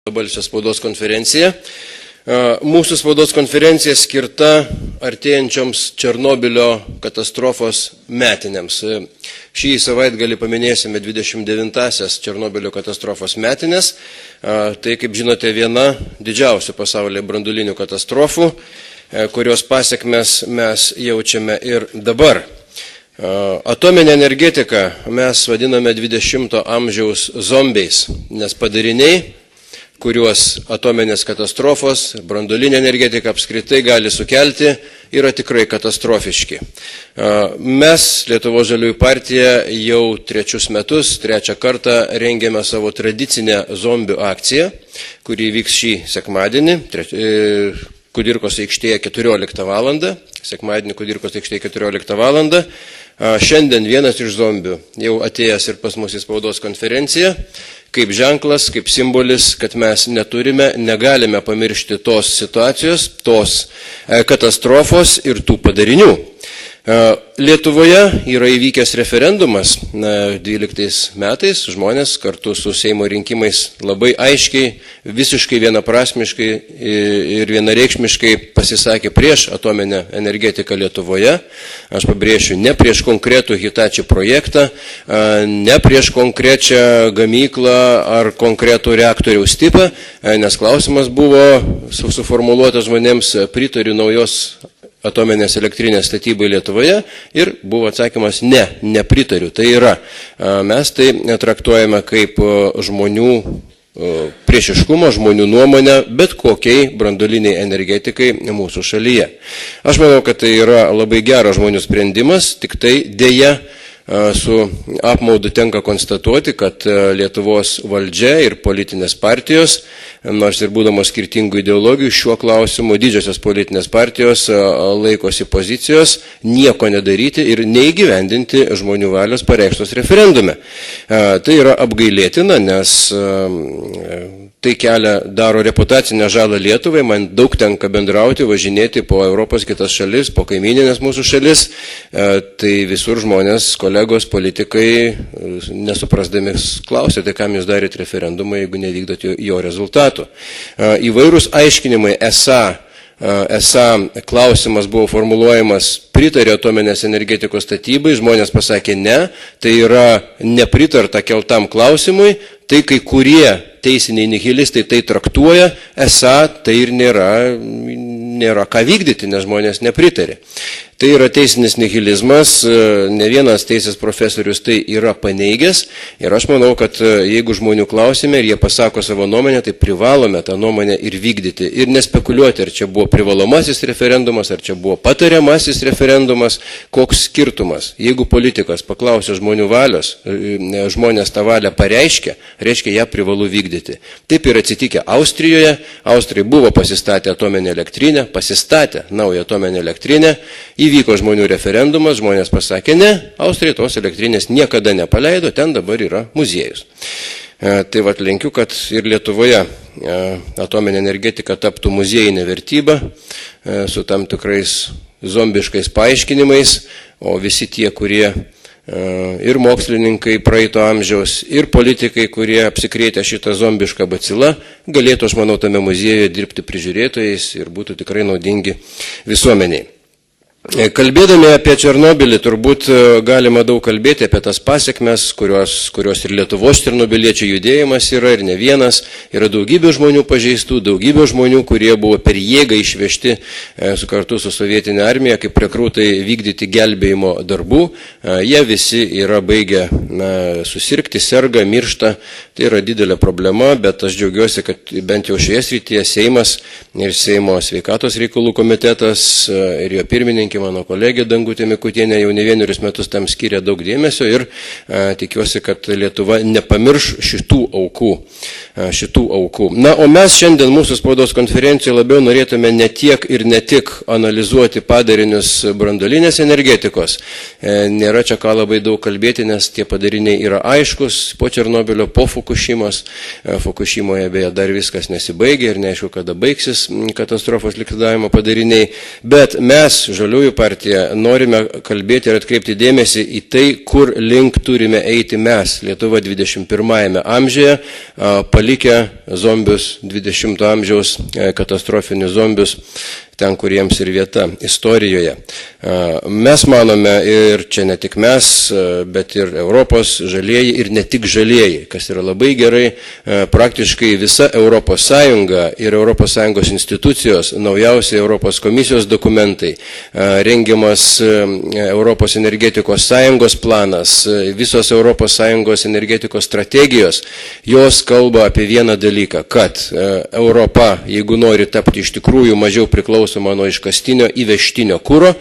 balsio spaudos konferencija. Mūsų spaudos konferencija skirta artėjančioms Černobylio katastrofos metinėms. Šį savaitgalį paminėsime 29-asias Černobylio katastrofos metinės. Tai, kaip žinote, viena didžiausių pasaulyje branduolinių katastrofų, kurios pasekmes mes jaučiame ir dabar. Atominę energetiką mes vadiname 20-ojo amžiaus zombiais, nes padariniai, kuriuos atominės katastrofos, branduolinė energetika apskritai gali sukelti, yra tikrai katastrofiški. Mes, Lietuvos Žaliųjų partija, jau trečią kartą rengiame savo tradicinę zombių akciją, kuri vyks šį sekmadienį, Kudirkos aikštėje 14 valandą, sekmadienį Kudirkos aikštėje 14 valandą. Šiandien vienas iš zombių jau atėjęs ir pas mus į spaudos konferenciją, kaip ženklas, kaip simbolis, kad mes negalime pamiršti tos situacijos, tos katastrofos ir tų padarinių. Lietuvoje yra įvykęs referendumas 12 metais, žmonės kartu su Seimo rinkimais labai aiškiai, visiškai vienaprasmiškai ir vienareikšmiškai pasisakė prieš atominę energetiką Lietuvoje. Aš pabrėšiu, ne prieš konkretų Hitachi projektą, ne prieš konkrečią gamyklą ar konkretų reaktoriaus tipą, nes klausimas buvo suformuluotas žmonėms, pritariu naujos atominės elektrinės statybai Lietuvoje ir buvo atsakymas nepritariu. Tai yra, mes tai traktuojame kaip žmonių priešiškumo, žmonių nuomonę, bet kokiai branduoliniai energetikai mūsų šalyje. Aš manau, kad tai yra labai geras žmonių sprendimas, tik tai dėja su apmaudu tenka konstatuoti, kad Lietuvos valdžia ir politinės partijos, nors ir būdamos skirtingų ideologijų, šiuo klausimu didžiosios politinės partijos laikosi pozicijos nieko nedaryti ir neįgyvendinti žmonių valios pareikštos referendume. Tai yra apgailėtina, nes tai daro reputacinę žalą Lietuvai, man daug tenka bendrauti, važinėti po Europos kitas šalis, po kaimyninės mūsų šalis, tai visur žmonės, kolegos, politikai, nesuprasdami klausia, tai kam jūs darėte referendumą, jeigu nevykdot jo rezultatų. Įvairūs aiškinimai esą klausimas buvo formuluojamas pritarė atominės energetikos statybai, žmonės pasakė ne, tai yra nepritarta keltam klausimui, tai kai kurie teisiniai nihilistai tai traktuoja, esą tai ir nėra ką vykdyti, nes žmonės nepritarė. Tai yra teisinis nihilizmas, ne vienas teisės profesorius tai yra paneigęs ir aš manau, kad jeigu žmonių klausime ir jie pasako savo nuomonę, tai privalome tą nuomonę ir vykdyti ir nespekuliuoti, ar čia buvo privalomasis referendumas, ar čia buvo patariamasis referendumas, koks skirtumas. Jeigu politikas paklausia žmonių valios, žmonės tą valią pareiškia, reiškia ją privalu vykdyti. Taip ir atsitikę Austrijoje, Austrai buvo pasistatę atominę elektrinę, pasistatę naują atominę elektrinę, įvyko žmonių referendumas, žmonės pasakė ne, Austrija tos elektrinės niekada nepaleido, ten dabar yra muziejus. Tai vat linkiu, kad ir Lietuvoje atominė energetika taptų muziejinė vertybė su tam tikrais zombiškais paaiškinimais, o visi tie, kurie ir mokslininkai praeito amžiaus, ir politikai, kurie apsikrėtė šitą zombišką bacilą, galėtų, aš manau, tame muziejuje dirbti prižiūrėtojais ir būtų tikrai naudingi visuomeniai. Kalbėdami apie Černobylį, turbūt galima daug kalbėti apie tas pasekmes, kurios ir Lietuvos černobiliečių judėjimas yra ir ne vienas, yra daugybė žmonių pažeistų, daugybė žmonių, kurie buvo per jėgą išvežti kartu su sovietinė armija, kaip rekrūtai vykdyti gelbėjimo darbų. Jie visi yra baigę susirgti, serga, miršta, tai yra didelė problema, bet aš džiaugiuosi, kad bent jau šioje srityje Seimas ir Seimo sveikatos reikalų komitetas ir jo pirmininkė, mano kolegė Dangutė Mikutienė jau ne vienerius metus tam skiria daug dėmesio ir tikiuosi, kad Lietuva nepamirš šitų aukų. Na, o mes šiandien mūsų spaudos konferencijoje labiau norėtume ne tiek ir ne tik analizuoti padarinius branduolinės energetikos. Nėra čia ką labai daug kalbėti, nes tie padariniai yra aiškus po Černobylio, po Fukushimos. Fukushimoje beje dar viskas nesibaigė ir neaišku, kada baigsis katastrofos likvidavimo padariniai, bet mes, Žaliųjų partija, norime kalbėti ir atkreipti dėmesį į tai, kur link turime eiti mes, Lietuva 21 amžiuje, palikę zombius 20 amžiaus katastrofinius zombius, ten, kur jiems ir vieta istorijoje. Mes manome, ir čia ne tik mes, bet ir Europos žalieji ir ne tik žalieji, kas yra labai gerai, praktiškai visa Europos Sąjunga ir Europos Sąjungos institucijos, naujausi Europos komisijos dokumentai, rengiamas Europos energetikos sąjungos planas, visos Europos Sąjungos energetikos strategijos, jos kalba apie vieną dalyką, kad Europa, jeigu nori tapti iš tikrųjų mažiau priklausoma nuo iškastinio įvežtinio kuro,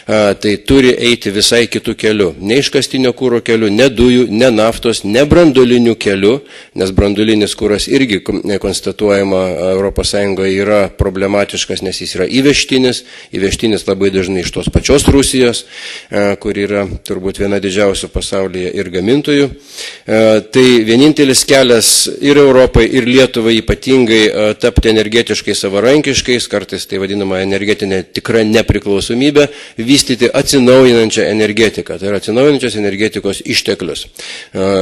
tai turi eiti visai kitų kelių. Ne iškastinio kuro kelių, ne dujų, ne naftos, ne branduolinių kelių, nes branduolinis kuras irgi konstatuojama Europos Sąjungoje yra problematiškas, nes jis yra įvežtinis labai dažnai iš tos pačios Rusijos, kur yra turbūt viena didžiausių pasaulyje ir gamintojų. Tai vienintelis kelias ir Europai, ir Lietuvai ypatingai tapti energetiškai savarankiškais, kartais tai vadinama energetinė tikra nepriklausomybė, vystyti atsinaujinančią energetiką, tai yra atsinaujinančios energetikos išteklius.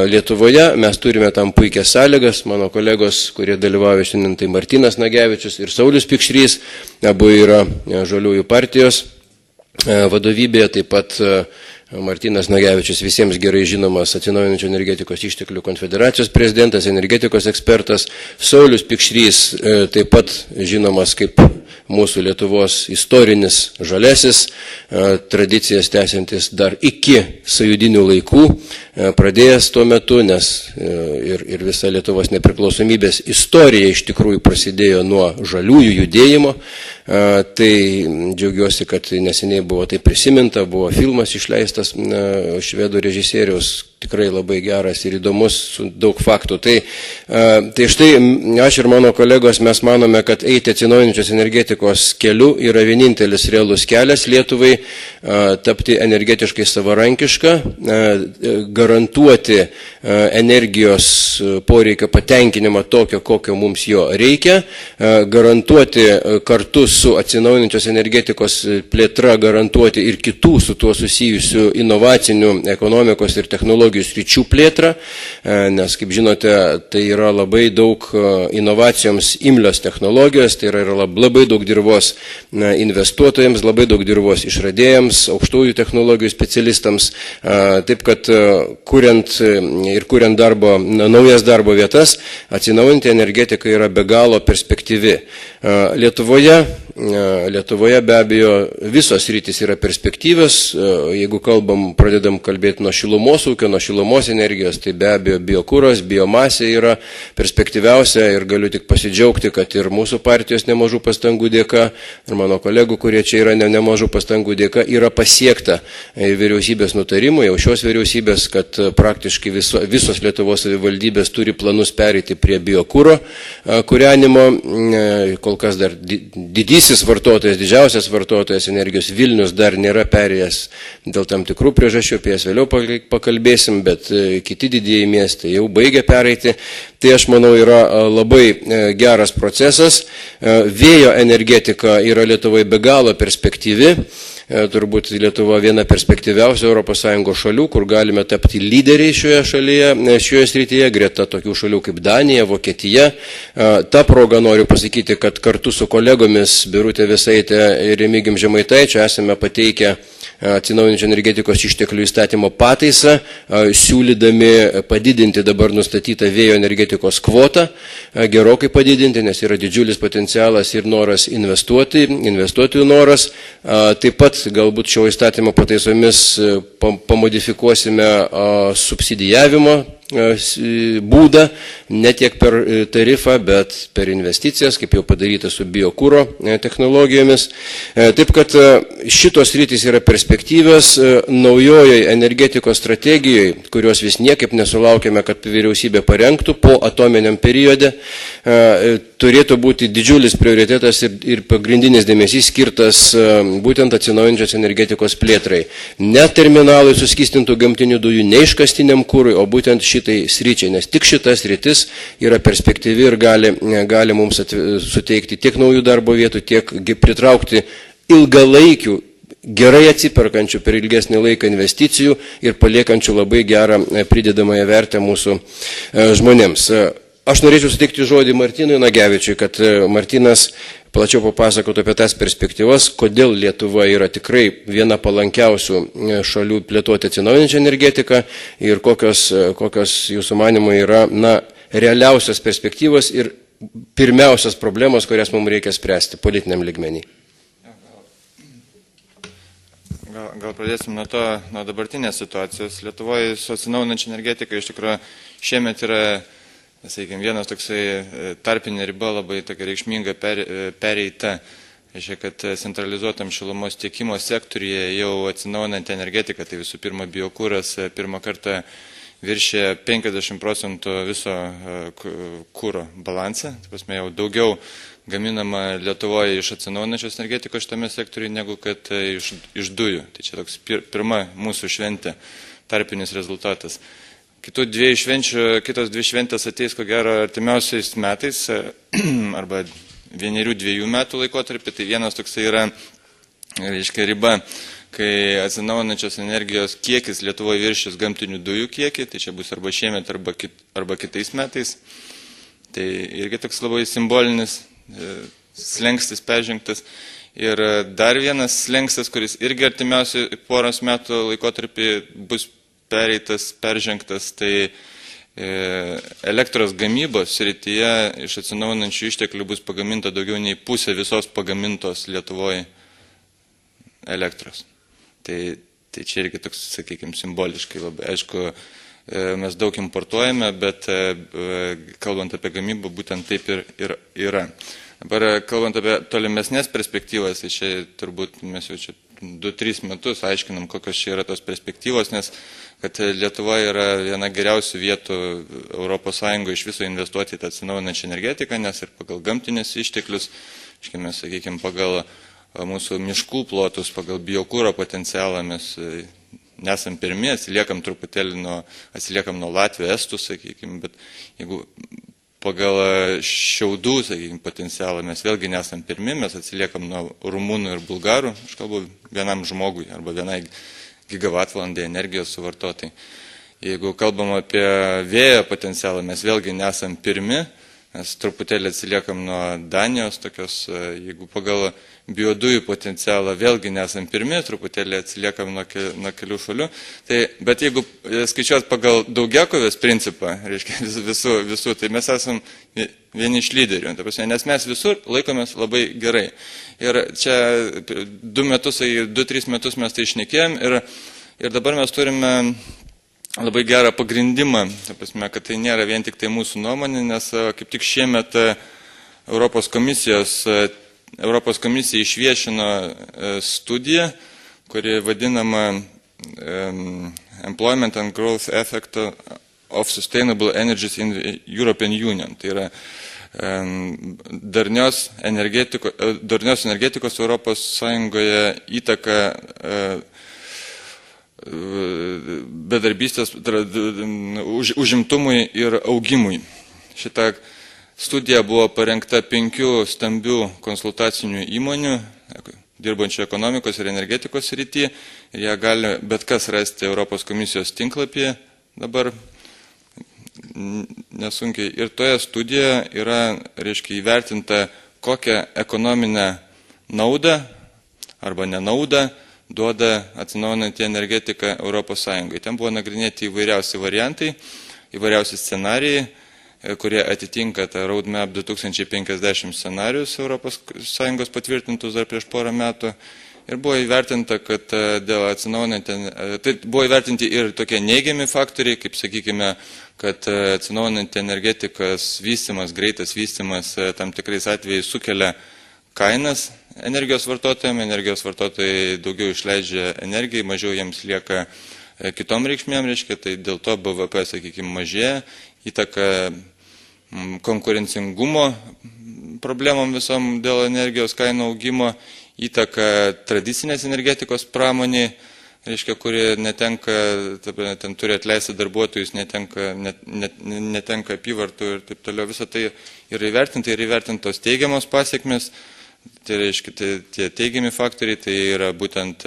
Lietuvoje mes turime tam puikias sąlygas, mano kolegos, kurie dalyvauja šiandien, tai Martynas Nagevičius ir Saulius Pikšrys, abu yra Žaliųjų partijos vadovybėje, taip pat Martynas Nagevičius visiems gerai žinomas atsinaujinančių energetikos išteklių konfederacijos prezidentas, energetikos ekspertas, Saulius Pikšrys taip pat žinomas kaip mūsų Lietuvos istorinis žalesis, tradicijas tęsiantis dar iki sąjūdinių laikų, pradėjęs tuo metu, nes ir visa Lietuvos nepriklausomybės istorija iš tikrųjų prasidėjo nuo žaliųjų judėjimo. Tai džiaugiuosi, kad neseniai buvo tai prisiminta, buvo filmas išleistas švedų režisieriaus, tikrai labai geras ir įdomus, su daug faktų. Tai štai aš ir mano kolegos mes manome, kad eiti atsinaujinančios energetikos keliu yra vienintelis realus kelias Lietuvai tapti energetiškai savarankišką, garantuoti energijos poreikio patenkinimą tokio, kokio mums jo reikia, garantuoti kartu su atsinaujinančios energetikos plėtra, garantuoti ir kitų su tuo susijusių inovacinių ekonomikos ir technologijų sričių plėtrą, nes, kaip žinote, tai yra labai daug inovacijoms imlios technologijos, tai yra labai daug dirvos investuotojams, labai daug dirvos išradėjams, aukštųjų technologijų specialistams, taip kad kuriant naujas darbo vietas, atsinaujinti energetika yra be galo perspektyvi. Lietuvoje be abejo visos sritys yra perspektyvios, jeigu pradedam kalbėti nuo šilumos ūkio, nuo šilumos energijos, tai be abejo biokuras, biomasė yra perspektyviausia ir galiu tik pasidžiaugti, kad ir mūsų partijos nemažų pastangų dėka, ir mano kolegų, kurie čia yra nemažų pastangų dėka, yra pasiekta vyriausybės nutarimų, jau šios vyriausybės, kad praktiškai visos Lietuvos savivaldybės turi planus pereiti prie biokuro kūrenimo, kol kas dar didysis vartotojas, didžiausias vartotojas energijos Vilnius dar nėra perėjęs dėl tam tikrų priežasčių, apie jas vėliau pakalbėsim, bet kiti didieji miestai jau baigia pereiti. Tai aš manau yra labai geras procesas. Vėjo energetika yra Lietuvoje be galo perspektyvi. Turbūt Lietuva viena perspektyviausių ES šalių, kur galime tapti lyderiai šioje srityje, greta tokių šalių kaip Danija, Vokietija. Ta proga noriu pasakyti, kad kartu su kolegomis Birutė Vėsaitė ir Remigijum Žemaitaičiu esame pateikę atsinaujinančių energetikos išteklių įstatymo pataisą, siūlydami padidinti dabar nustatytą vėjo energetikos kvotą, gerokai padidinti, nes yra didžiulis potencialas ir noras investuotojų noras. Taip pat galbūt šio įstatymo pataisomis pamodifikuosime subsidijavimo būdą, ne tiek per tarifą, bet per investicijas, kaip jau padaryta su biokuro technologijomis. Taip kad šitos rytis yra perspektyvios naujojoje energetikos strategijoje, kurios vis niekaip nesulaukėme, kad vyriausybė parengtų po atominiam periode, turėtų būti didžiulis prioritetas ir pagrindinis dėmesys skirtas būtent atsinaujinančios energetikos plėtrai. Ne terminalui suskystintų gamtinių dujų, ne iškastiniam kurui, o būtent šitai sričiai, nes tik šitas sritis yra perspektyvi ir gali mums suteikti tiek naujų darbo vietų, tiek pritraukti ilgalaikių, gerai atsiperkančių per ilgesnį laiką investicijų ir paliekančių labai gerą pridedamąją vertę mūsų žmonėms. Aš norėčiau suteikti žodį Martynui Nagevičiui, kad Martynas plačiau papasakotų apie tas perspektyvas, kodėl Lietuva yra tikrai viena palankiausių šalių plėtoti atsinaujinančią energetiką ir kokios jūsų manymai yra realiausios perspektyvos ir pirmiausios problemos, kurias mums reikia spręsti politiniam lygmenį. Gal pradėsim nuo dabartinės situacijos. Lietuvoje su atsinaujinančia energetika iš tikrųjų šiemet yra, sakykime, vienas toksai tarpinė riba labai tokia reikšminga pereita. Reiškia, kad centralizuotam šilumos tiekimo sektoriuje jau atsinaujinanti energetika, tai visų pirma biokūras, pirmą kartą viršė 50% viso kūro balansą. Tai prasme, jau daugiau gaminama Lietuvoje iš atsinaujinančios energetikos šitame sektoriuje negu kad iš dujų. Tai čia toks pirma mūsų šventė, tarpinis rezultatas. Kitos dvi šventės ateis ko gero artimiausiais metais arba 1-2 metų laikotarpį. Tai vienas toksai yra, reiškia, riba, kai atsinaujinančios energijos kiekis Lietuvoje viršys gamtinių dujų kiekį, tai čia bus arba šiemet, arba kitais metais. Tai irgi toks labai simbolinis slengstis peržengtas. Ir dar vienas slengstis, kuris irgi artimiausiai poros metų laikotarpį bus peržengtas, tai elektros gamybos srityje iš atsinaujinančių išteklių bus pagaminta daugiau nei pusė visos pagamintos Lietuvoje elektros. Tai čia irgi toks, sakykime, simboliškai labai. Aišku, mes daug importuojame, bet kalbant apie gamybą, būtent taip ir yra. Dabar, kalbant apie tolimesnės perspektyvas, tai čia turbūt mes jau čia 2-3 metus aiškinam, kokios čia yra tos perspektyvos, nes kad Lietuva yra viena geriausių vietų Europos Sąjungoje iš viso investuoti į tą atsinaujinančią energetiką, nes ir pagal gamtinės išteklius, mes, sakykime, pagal mūsų miškų plotus, pagal biokūro potencialą mes nesam pirmi, atsiliekam truputėlį nuo Latvijos, Estų, sakykime, bet jeigu pagal šiaudų, sakykime, potencialą mes vėlgi nesam pirmi, mes atsiliekam nuo rumunų ir bulgarų, aš kalbu vienam žmogui arba vienai gigavatvalandai energijos suvartotai. Jeigu kalbam apie vėjo potencialą, mes vėlgi nesam pirmi, mes truputėlį atsiliekam nuo Danijos, tokios, jeigu pagal biodujų potencialą vėlgi nesam pirmi, truputėlį atsiliekam nuo kelių šalių. Bet jeigu skaičiuot pagal daugiakovės principą, reiškia visų, tai mes esam vieni iš lyderių, nes mes visur laikomės labai gerai. Ir čia 2-3 metus mes tai išnekėjom ir dabar mes turime labai gerą pagrindimą, kad tai nėra vien tik tai mūsų nuomonė, nes kaip tik šiemet Europos komisija išviešino studiją, kuri vadinama Employment and Growth Effect of Sustainable Energies in the European Union. Tai yra darnios energetikos Europos Sąjungoje įtaka bedarbystės, užimtumui ir augimui. Šitą studija buvo parengta 5 stambių konsultacinių įmonių, dirbančių ekonomikos ir energetikos srityje. Jie gali bet kas rasti Europos komisijos tinklapyje dabar nesunkiai. Ir toje studijoje yra, reiškia, įvertinta, kokią ekonominę naudą arba nenaudą duoda atsinaujinanti energetika Europos Sąjungai. Ten buvo nagrinėti įvairiausi variantai, įvairiausi scenarijai, kurie atitinka tą Roadmap 2050 scenarius Europos Sąjungos patvirtintus dar prieš porą metų. Ir buvo įvertinta, kad dėl tai buvo įvertinti ir tokie neigiami faktoriai, kaip sakykime, kad atsinaujinanti energetikos vystymas, greitas vystymas tam tikrais atvejais sukelia kainas energijos vartotojai daugiau išleidžia energijai, mažiau jiems lieka kitom reikšmėm, reiškia, tai dėl to BVP, sakykime, mažėja, įtaka konkurencingumo problemom visom dėl energijos kainų augimo, įtaka tradicinės energetikos pramoniai, reiškia, kurie netenka, ten turi atleisti darbuotojus, netenka apyvartų ir taip toliau. Visą tai yra įvertinta ir įvertintos teigiamos pasiekmes. Tai reiškia, tie teigiami faktoriai, tai yra būtent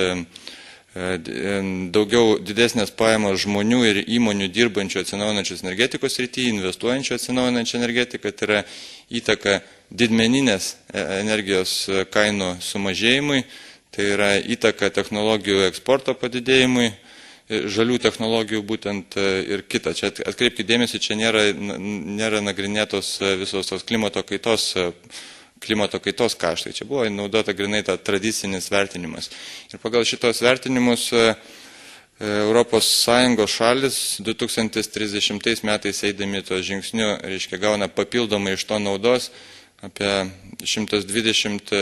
didesnės pajamos žmonių ir įmonių dirbančių atsinaujinančios energetikos srityje, investuojančių atsinaujinančią energetiką, tai yra įtaka didmeninės energijos kainų sumažėjimui, tai yra įtaka technologijų eksporto padidėjimui, žalių technologijų būtent ir kita. Čia atkreipkite dėmesį, čia nėra nagrinėtos visos tos klimato kaitos kaštai. Čia buvo naudota grinai ta tradicinis vertinimas. Ir pagal šitos vertinimus ES šalis 2030 metais eidami to žingsniu, reiškia, gauna papildomai iš to naudos apie 120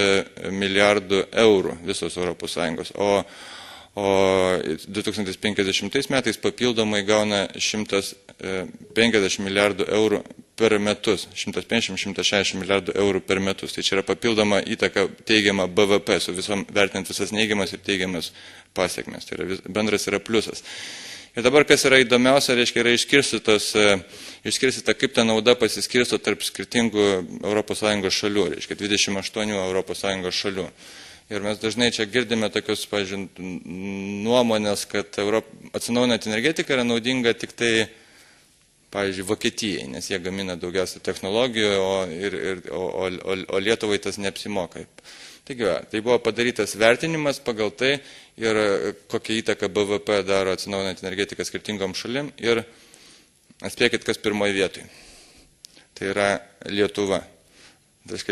milijardų eurų visos ES. O 2050 metais papildomai gauna 150 milijardų eurų per metus, 150-160 milijardų eurų per metus. Tai čia yra papildoma įtaka teigiama BVP, vertinant visas neigiamas ir teigiamas pasiekmes. Tai yra, bendras yra pliusas. Ir dabar, kas yra įdomiausia, reiškia, yra išskirstyta, kaip ta nauda pasiskirsto tarp skirtingų ES šalių, reiškia 28 ES šalių. Ir mes dažnai čia girdime tokius, pavyzdžiui, nuomonės, kad atsinaujinanti energetika yra naudinga tik tai, pavyzdžiui, Vokietijai, nes jie gamina daugiausia technologijų, o Lietuvai tas neapsimoka. Taigi, tai buvo padarytas vertinimas pagal tai ir kokią įtaką BVP daro atsinaujinanti energetika skirtingom šalim ir atspėkit, kas pirmoje vietoje. Tai yra Lietuva. Tai reiškia,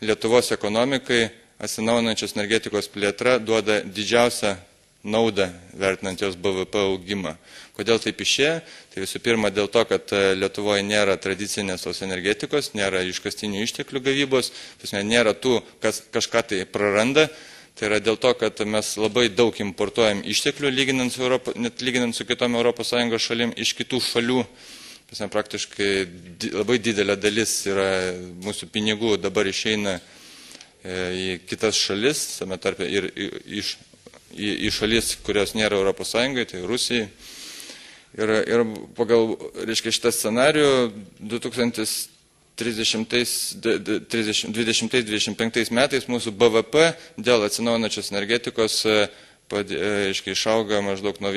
Lietuvos ekonomikai atsinaujinančios energetikos plėtra duoda didžiausią naudą vertinant jos BVP augimą. Kodėl taip išėjo? Tai visų pirma dėl to, kad Lietuvoje nėra tradicinės tos energetikos, nėra iškastinių išteklių gavybos, nėra tų, kas kažką tai praranda. Tai yra dėl to, kad mes labai daug importuojam išteklių, lyginant su kitom ES šalim iš kitų šalių. Praktiškai labai didelė dalis yra mūsų pinigų dabar išeina į kitas šalis, tame tarpe ir į šalis, kurios nėra ES, tai Rusijai. Ir pagal, reiškia, šitą scenarių 2020-2025 metais mūsų BVP dėl atsinaujinančios energetikos išauga maždaug nuo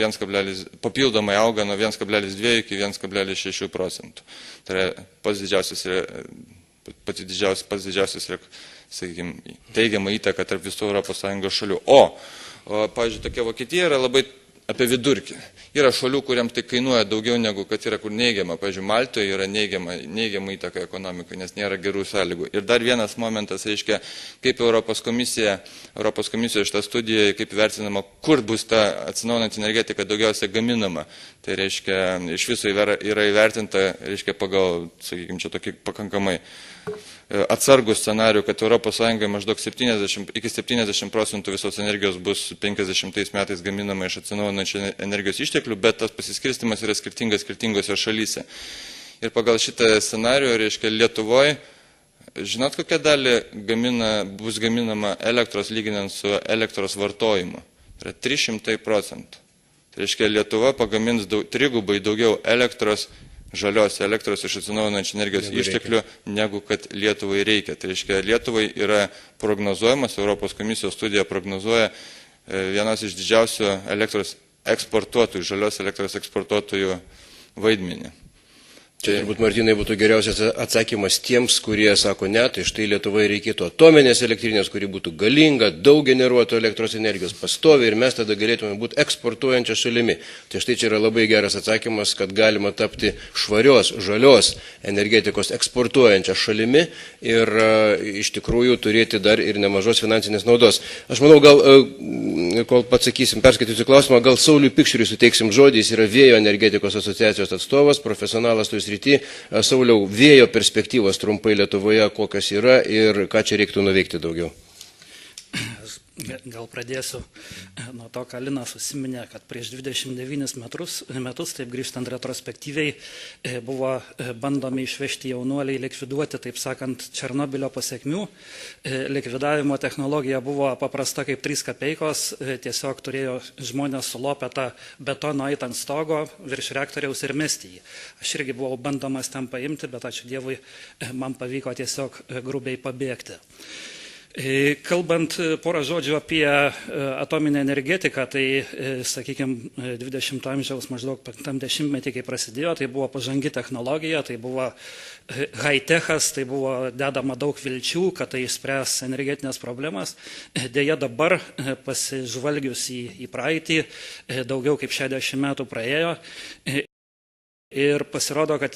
papildomai auga nuo 1,2 iki 1,6 procentų. Tai yra pats didžiausias sakykime, teigiama įtaka tarp visų ES šalių. Pavyzdžiui, tokia Vokietija yra labai apie vidurkį. Yra šalių, kuriam tai kainuoja daugiau negu kad yra kur neigiama. Pavyzdžiui, Maltoje yra neigiama įtaka ekonomikai, nes nėra gerų sąlygų. Ir dar vienas momentas, reiškia, kaip Europos komisijos šitą studiją, kaip vertinama, kur bus ta atsinaujinanti energetika daugiausiai gaminama. Tai reiškia, iš viso yra įvertinta, reiškia, pagal, sakykime, čia tokį pakankamai atsargų scenarių, kad ES maždaug iki 70 procentų visos energijos bus 50 metais gaminama iš atsinaujinančių energijos išteklių, bet tas pasiskirstimas yra skirtingose šalyse. Ir pagal šitą scenarių, reiškia, Lietuvoje, žinot, kokia dalį bus gaminama elektros lyginant su elektros vartojimu? Tai yra 300 procentų. Tai reiškia, Lietuva pagamins trigubai daugiau žalios elektros iš atsinaujinančių energijos išteklių, negu kad Lietuvai reikia. Tai reiškia, Lietuvai yra prognozuojamas, Europos komisijos studija prognozuoja vienas iš didžiausių elektros eksportuotojų, žalios elektros eksportuotojų vaidmenį. Čia turbūt, Martynai, būtų geriausias atsakymas tiems, kurie sako, ne, tai štai Lietuvai reikėtų atominės elektrinės, kuri būtų galinga, daug generuotų elektros energijos pastovi ir mes tada galėtume būti eksportuojančia šalimi. Tai štai čia yra labai geras atsakymas, kad galima tapti švarios, žalios energetikos eksportuojančia šalimi ir iš tikrųjų turėti dar ir nemažos finansinės naudos. Aš manau, gal, kol pasakysim, perskaitysiu klausimą, gal Sauliui Pikšriui suteiksim žodį, jis yra Vėjo energetikos asociacijos atstovas, profesionalas Sauliau, vėjo perspektyvos trumpai Lietuvoje, kokios yra ir ką čia reiktų nuveikti daugiau? Gal pradėsiu nuo to, ką Linas užsiminė, kad prieš 29 metus, taip grįžtant retrospektyviai, buvo bandomi išvežti jaunuoliai likviduoti, taip sakant, Černobylio pasekmių. Likvidavimo technologija buvo paprasta kaip 3 kapeikos, tiesiog turėjo žmonės sulopę tą betoną eit ant stogo virš reaktoriaus ir mesti jį. Aš irgi buvau bandomas ten paimti, bet ačiū Dievui, man pavyko tiesiog grubiai pabėgti. Kalbant porą žodžių apie atominę energetiką, tai, sakykime, 20 amžiaus maždaug 50-metį, kai prasidėjo, tai buvo pažangi technologija, tai buvo high-techas, tai buvo dedama daug vilčių, kad tai išspręs energetinės problemas. Deja, dabar pasižvalgius į praeitį, daugiau kaip 60 metų praėjo. Ir pasirodo, kad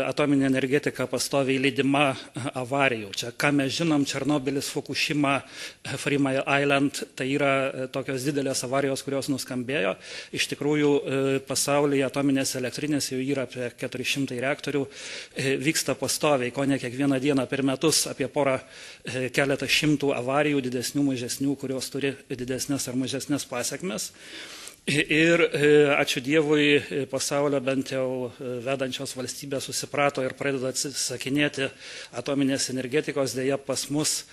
atominė energetika pastoviai lydima avarijų. Čia, ką mes žinom, Černobylis, Fukushima, Three Mile Island, tai yra tokios didelės avarijos, kurios nuskambėjo. Iš tikrųjų, pasaulyje atominės elektrinės jau yra apie 400 reaktorių, vyksta pastoviai, ko ne kiekvieną dieną per metus apie keletą šimtų avarijų, didesnių, mažesnių, kurios turi didesnės ar mažesnės pasiekmes. Ir ačiū Dievui, pasaulio bent jau vedančios valstybės susiprato ir pradeda atsisakinėti atominės energetikos. Deja, pas mus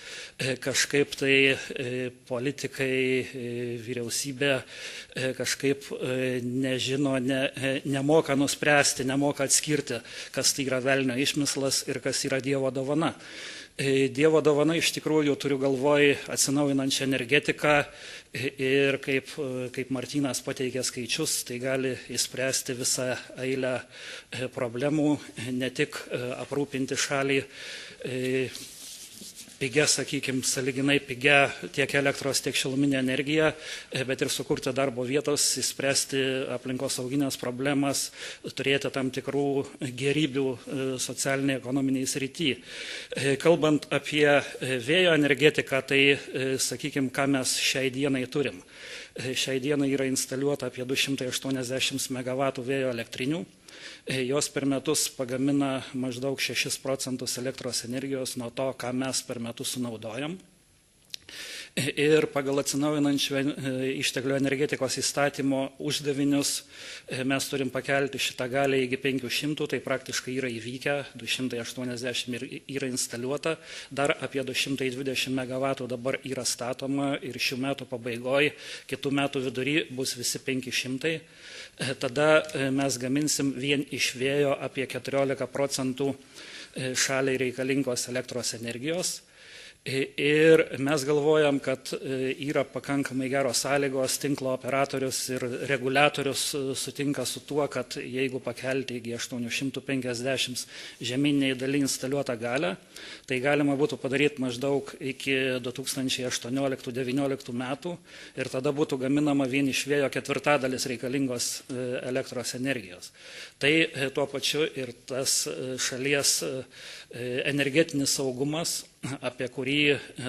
kažkaip tai politikai, vyriausybė kažkaip nežino, nemoka nuspręsti, nemoka atskirti, kas tai yra velnio išmislas ir kas yra Dievo dovana. Dievo dovana iš tikrųjų turiu galvoj atsinaujinančią energetiką ir kaip Martynas pateikė skaičius, tai gali išspręsti visą eilę problemų, ne tik aprūpinti šalį pigia, sakykime, saliginai pigia tiek elektros, tiek šiluminė energija, bet ir sukurti darbo vietos, įspręsti aplinkosauginės problemas, turėti tam tikrų gerybių socialiniai, ekonominiai srity. Kalbant apie vėjo energetiką, tai, sakykime, ką mes šiai dienai turim. Šiai dienai yra instaliuota apie 280 MW vėjo elektrinių. Jos per metus pagamina maždaug 6% elektros energijos nuo to, ką mes per metus sunaudojam. Ir pagal atsinaujinančių išteklių energetikos įstatymo uždavinius mes turim pakelti šitą galę iki 500, tai praktiškai yra įvykę, 280 yra instaliuota, dar apie 220 MW dabar yra statoma ir šių metų pabaigoje, kitų metų vidury bus visi 500. Tada mes gaminsim vien iš vėjo apie 14% šaliai reikalingos elektros energijos. Ir mes galvojam, kad yra pakankamai geros sąlygos, tinklo operatorius ir reguliatorius sutinka su tuo, kad jeigu pakelti iki 850 žemyniniai daly instaliuotą galę, tai galima būtų padaryti maždaug iki 2018-2019 metų ir tada būtų gaminama vien iš vėjo 1/4 reikalingos elektros energijos. Tai tuo pačiu ir tas šalies energetinis saugumas, apie kurį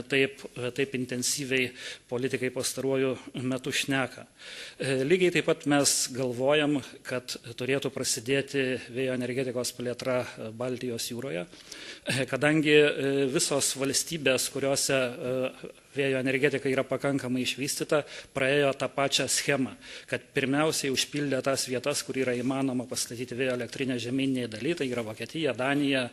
taip intensyviai politikai pastaruoju metu šneka. Lygiai taip pat mes galvojam, kad turėtų prasidėti vėjo energetikos plėtra Baltijos jūroje, kadangi visos valstybės, kuriuose vėjo energetika yra pakankamai išvystyta, praėjo tą pačią schemą, kad pirmiausiai užpildė tas vietas, kur yra įmanoma pastatyti vėjo elektrinę žemyniniai daly, tai yra Vokietija, Danija,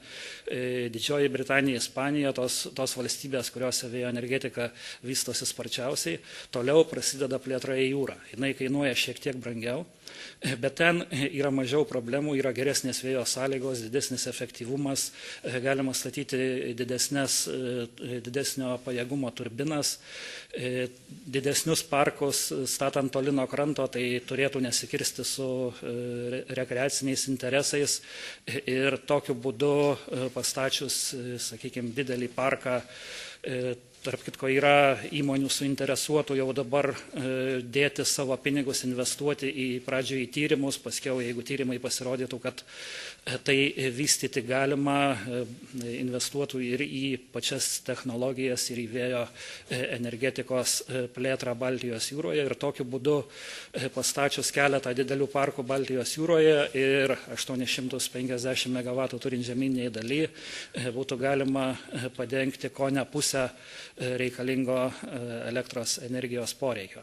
Didžioji Britanija, Ispanija, tos valstybės, kuriuose vėjo energetika vystosi sparčiausiai. Toliau prasideda plėtra į jūrą. Jinai kainuoja šiek tiek brangiau, bet ten yra mažiau problemų, yra geresnės vėjo sąlygos, didesnis efektyvumas, galima statyti didesnio pajėgumo turbinas, didesnius parkus statant toli nuo kranto, tai turėtų nesikirsti su rekreaciniais interesais ir tokiu būdu pastačius, sakykime, didelį parką, tarp kitko yra įmonių suinteresuotų jau dabar dėti savo pinigus, investuoti į pradžią į tyrimus, paskiau jeigu tyrimai pasirodytų, kad tai vystyti galima, investuotų ir į pačias technologijas, ir į vėjo energetikos plėtrą Baltijos jūroje ir tokiu būdu pastačius keletą didelių parkų Baltijos jūroje ir 850 MW turint žemyniniai daly būtų galima padengti ko ne pusę reikalingo elektros energijos poreikio.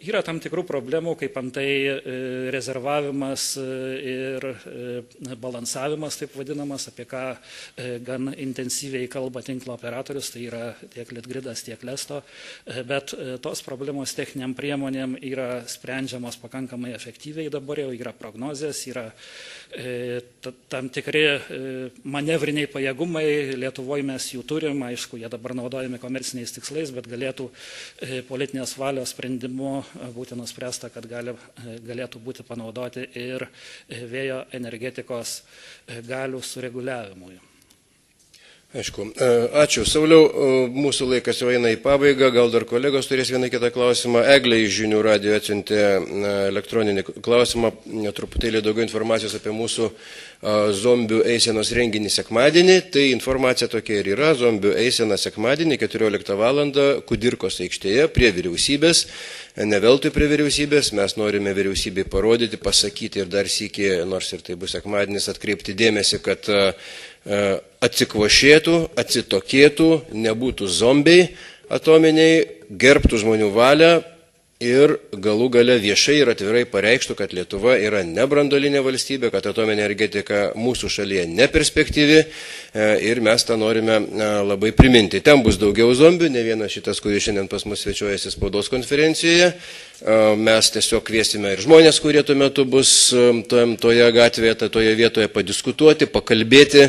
Yra tam tikrų problemų, kaip antai rezervavimas ir balansavimas, taip vadinamas, apie ką gan intensyviai kalba tinklo operatorius, tai yra tiek Litgrid aidas, tiek lesto, bet tos problemos techniniam priemonėm yra sprendžiamos pakankamai efektyviai, dabar jau yra prognozės, yra tam tikri manevriniai pajėgumai, Lietuvoje mes jų turim, aišku, jie dabar naudojami komerciniais tikslais, bet galėtų politinės valios sprendimu būti nuspręsta, kad galėtų būti panaudoti ir vėjo energetikos galių sureguliavimui. Aišku. Ačiū. Sauliau, mūsų laikas jau eina į pabaigą, gal dar kolegos turės vieną kitą klausimą. Eglė iš Žinių radijo atsiuntė elektroninį klausimą, truputėlį daugiau informacijos apie mūsų zombių eisenos renginį sekmadienį. Tai informacija tokia ir yra, zombių eisena sekmadienį 14 val. Kudirkos aikštėje prie vyriausybės. Ne veltui prie vyriausybės, mes norime vyriausybei parodyti, pasakyti ir dar sykį, nors ir tai bus sekmadienis, atkreipti dėmesį, kad atsikvošėtų, atsitokėtų, nebūtų zombiai atominiai, gerbtų žmonių valią ir galų gale viešai ir atvirai pareikštų, kad Lietuva yra nebrandolinė valstybė, kad atominė energetika mūsų šalyje neperspektyvi ir mes tą norime labai priminti. Ten bus daugiau zombių, ne vienas šitas, kuris šiandien pas mus svečiuojasi spaudos konferencijoje. Mes tiesiog kviesime ir žmonės, kurie tuo metu bus toje gatvėje, toje vietoje padiskutuoti, pakalbėti,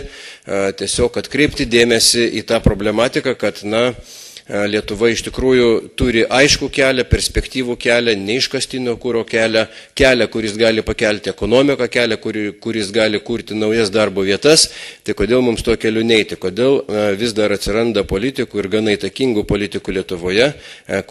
tiesiog atkreipti dėmesį į tą problematiką, kad Lietuva iš tikrųjų turi aiškų kelią, perspektyvų kelią, neiškastinio kuro kelią, kuris gali pakelti ekonomiką, kelią, kuris gali kurti naujas darbo vietas. Tai kodėl mums to keliu neiti? Kodėl vis dar atsiranda politikų ir gana įtakingų politikų Lietuvoje,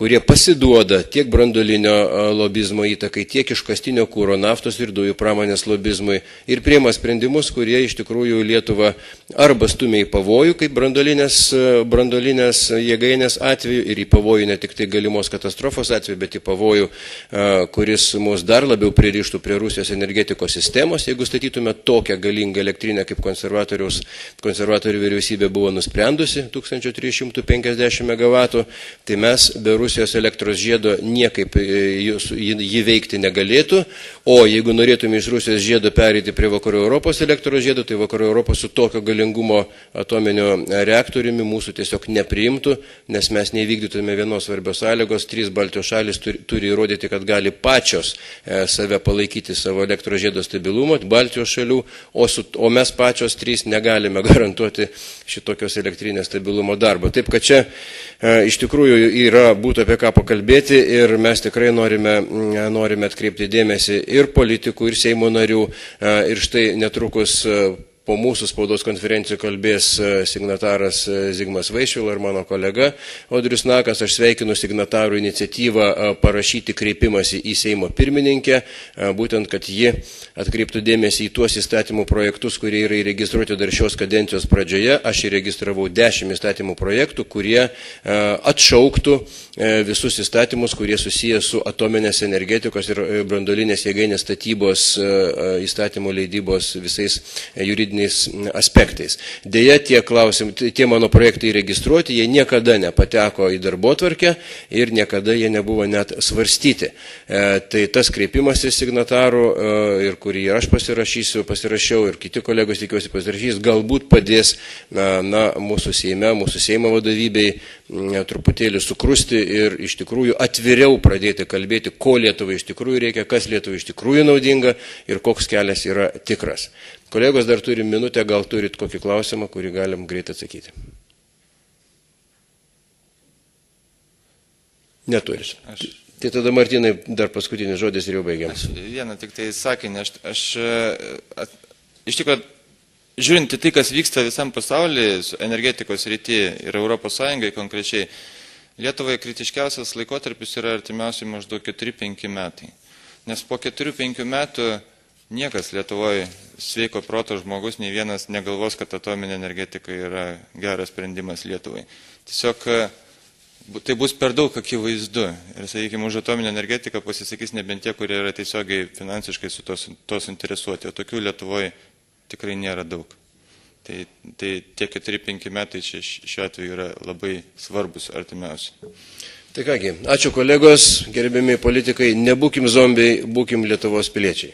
kurie pasiduoda tiek branduolinio lobizmo įtakai, tiek iškastinio kuro, naftos ir dujų pramonės lobizmui ir priima sprendimus, kurie iš tikrųjų Lietuvą arba stumia į pavojų, kaip branduolinės jėgainės atveju ir į pavojų ne tik tai galimos katastrofos atveju, bet į pavojų, kuris mus dar labiau pririštų prie Rusijos energetikos sistemos. Jeigu statytume tokią galingą elektrinę, kaip konservatorių vyriausybė buvo nusprendusi, 1350 MW, tai mes be Rusijos elektros žiedo niekaip jį veikti negalėtų, o jeigu norėtume iš Rusijos žiedo pereiti prie Vakarų Europos elektros žiedo, tai Vakarų Europos su tokio galingumo atominio reaktoriumi mūsų tiesiog nepriimtų, nes mes neįvykdytume vienos svarbios sąlygos, 3 Baltijos šalis turi įrodyti, kad gali pačios save palaikyti savo elektros žiedo stabilumo, Baltijos šalių, o mes pačios 3 negalime garantuoti šitokios elektrinės stabilumo darbo. Taip, kad čia iš tikrųjų būtų apie ką pakalbėti ir mes tikrai norime atkreipti dėmesį ir politikų, ir Seimo narių, ir štai netrukus po mūsų spaudos konferencijų kalbės signataras Zigmas Vaišvila ir mano kolega Audrius Nakas. Aš sveikinu signatarų iniciatyvą parašyti kreipimąsi į Seimo pirmininkę, būtent, kad ji atkreiptų dėmesį į tuos įstatymų projektus, kurie yra įregistruoti dar šios kadencijos pradžioje. Aš įregistravau 10 įstatymų projektų, kurie atšauktų visus įstatymus, kurie susiję su atominės energetikos ir branduolinės jėgainės statybos įstatymų leidybos visais juridiniais aspektais. Deja, tie mano projektai registruoti, jie niekada nepateko į darbotvarkę ir niekada jie nebuvo net svarstyti. Tai tas kreipimasis signatarų, ir kurį aš pasirašiau ir kiti kolegos tikiuosi pasirašys, galbūt padės mūsų Seimo vadovybei truputėlį sukrusti ir iš tikrųjų atviriau pradėti kalbėti, ko Lietuvai iš tikrųjų reikia, kas Lietuvai iš tikrųjų naudinga ir koks kelias yra tikras. Kolegos, dar turim minutę, gal turit kokį klausimą, kurį galim greit atsakyti. Neturit. Tai tada, Martynai, dar paskutinis žodis ir jau baigiam. Aš vieną tik tai sakinį. Iš tikrųjų, žiūrint į tai, kas vyksta visam pasaulyje, energetikos srityje ir Europos Sąjungai konkrečiai, Lietuvai kritiškiausias laikotarpis yra artimiausiai maždaug 4-5 metai. Nes po 4-5 metų niekas Lietuvoje sveiko proto žmogus, nei vienas negalvos, kad atominė energetika yra geras sprendimas Lietuvai. Tiesiog tai bus per daug akivaizdu. Ir, sakykime, už atominę energetiką pasisakys nebent tie, kurie yra tiesiogiai finansiškai su tos interesuoti. O tokių Lietuvoje tikrai nėra daug. Tai tie 4-5 metai šiuo atveju yra labai svarbus artimiausi. Tai kągi, ačiū kolegos, gerbiami politikai, nebūkim zombiai, būkim Lietuvos piliečiai.